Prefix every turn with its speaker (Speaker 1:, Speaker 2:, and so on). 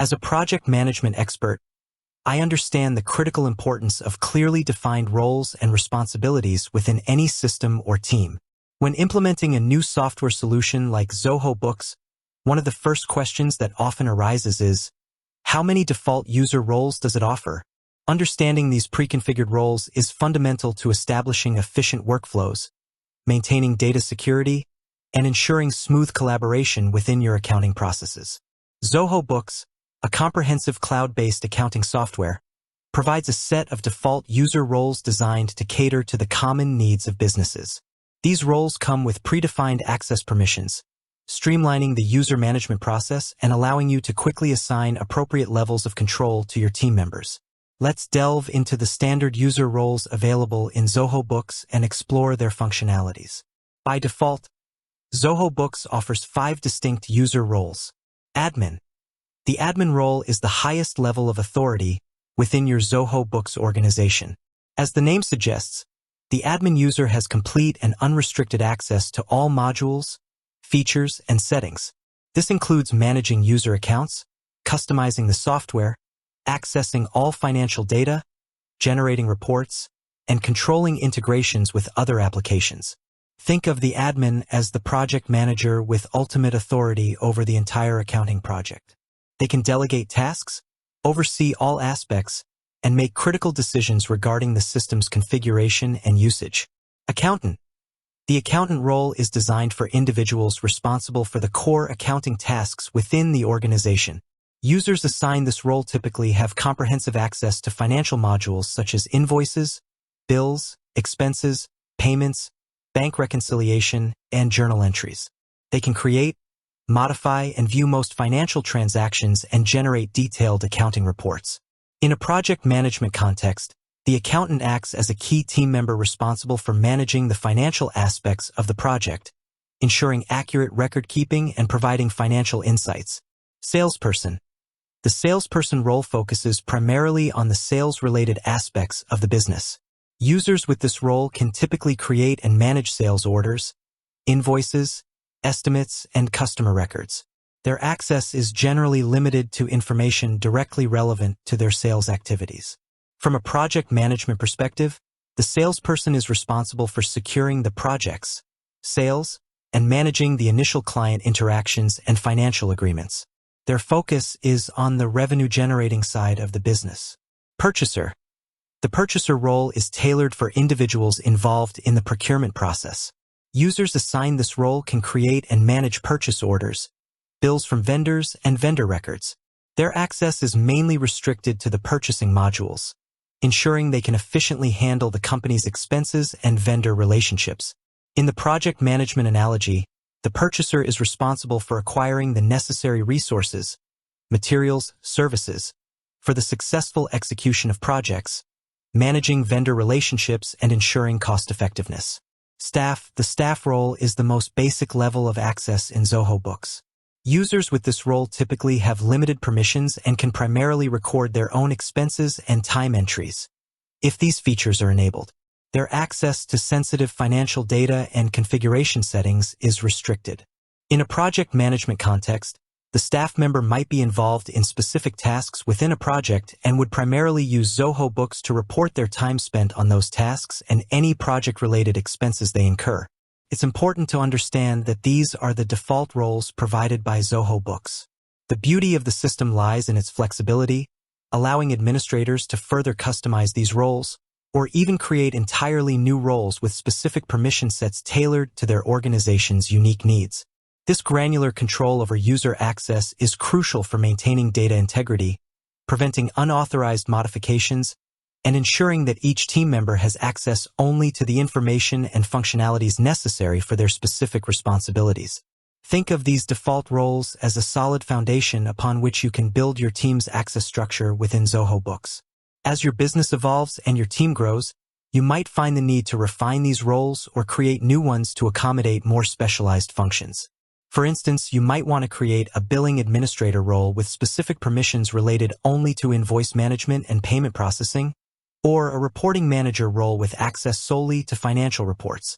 Speaker 1: As a project management expert, I understand the critical importance of clearly defined roles and responsibilities within any system or team. When implementing a new software solution like Zoho Books, one of the first questions that often arises is, how many default user roles does it offer? Understanding these pre-configured roles is fundamental to establishing efficient workflows, maintaining data security, and ensuring smooth collaboration within your accounting processes. Zoho Books, a comprehensive cloud-based accounting software, provides a set of default user roles designed to cater to the common needs of businesses. These roles come with predefined access permissions, streamlining the user management process and allowing you to quickly assign appropriate levels of control to your team members. Let's delve into the standard user roles available in Zoho Books and explore their functionalities. By default, Zoho Books offers 5 distinct user roles. Admin. The admin role is the highest level of authority within your Zoho Books organization. As the name suggests, the admin user has complete and unrestricted access to all modules, features, and settings. This includes managing user accounts, customizing the software, accessing all financial data, generating reports, and controlling integrations with other applications. Think of the admin as the project manager with ultimate authority over the entire accounting project. They can delegate tasks, oversee all aspects, and make critical decisions regarding the system's configuration and usage. Accountant. The accountant role is designed for individuals responsible for the core accounting tasks within the organization. Users assigned this role typically have comprehensive access to financial modules such as invoices, bills, expenses, payments, bank reconciliation, and journal entries. They can create, modify, and view most financial transactions and generate detailed accounting reports. In a project management context, the accountant acts as a key team member responsible for managing the financial aspects of the project, ensuring accurate record-keeping and providing financial insights. Salesperson. The salesperson role focuses primarily on the sales-related aspects of the business. Users with this role can typically create and manage sales orders, invoices, estimates, and customer records. Their access is generally limited to information directly relevant to their sales activities. From a project management perspective, the salesperson is responsible for securing the project's sales and managing the initial client interactions and financial agreements. Their focus is on the revenue-generating side of the business. Purchaser. The purchaser role is tailored for individuals involved in the procurement process. Users assigned this role can create and manage purchase orders, bills from vendors, and vendor records. Their access is mainly restricted to the purchasing modules, ensuring they can efficiently handle the company's expenses and vendor relationships. In the project management analogy, the purchaser is responsible for acquiring the necessary resources, materials, services, for the successful execution of projects, managing vendor relationships, and ensuring cost-effectiveness. Staff. The staff role is the most basic level of access in Zoho Books. Users with this role typically have limited permissions and can primarily record their own expenses and time entries. If these features are enabled, their access to sensitive financial data and configuration settings is restricted. In a project management context, the staff member might be involved in specific tasks within a project and would primarily use Zoho Books to report their time spent on those tasks and any project-related expenses they incur. It's important to understand that these are the default roles provided by Zoho Books. The beauty of the system lies in its flexibility, allowing administrators to further customize these roles, or even create entirely new roles with specific permission sets tailored to their organization's unique needs. This granular control over user access is crucial for maintaining data integrity, preventing unauthorized modifications, and ensuring that each team member has access only to the information and functionalities necessary for their specific responsibilities. Think of these default roles as a solid foundation upon which you can build your team's access structure within Zoho Books. As your business evolves and your team grows, you might find the need to refine these roles or create new ones to accommodate more specialized functions. For instance, you might want to create a billing administrator role with specific permissions related only to invoice management and payment processing, or a reporting manager role with access solely to financial reports.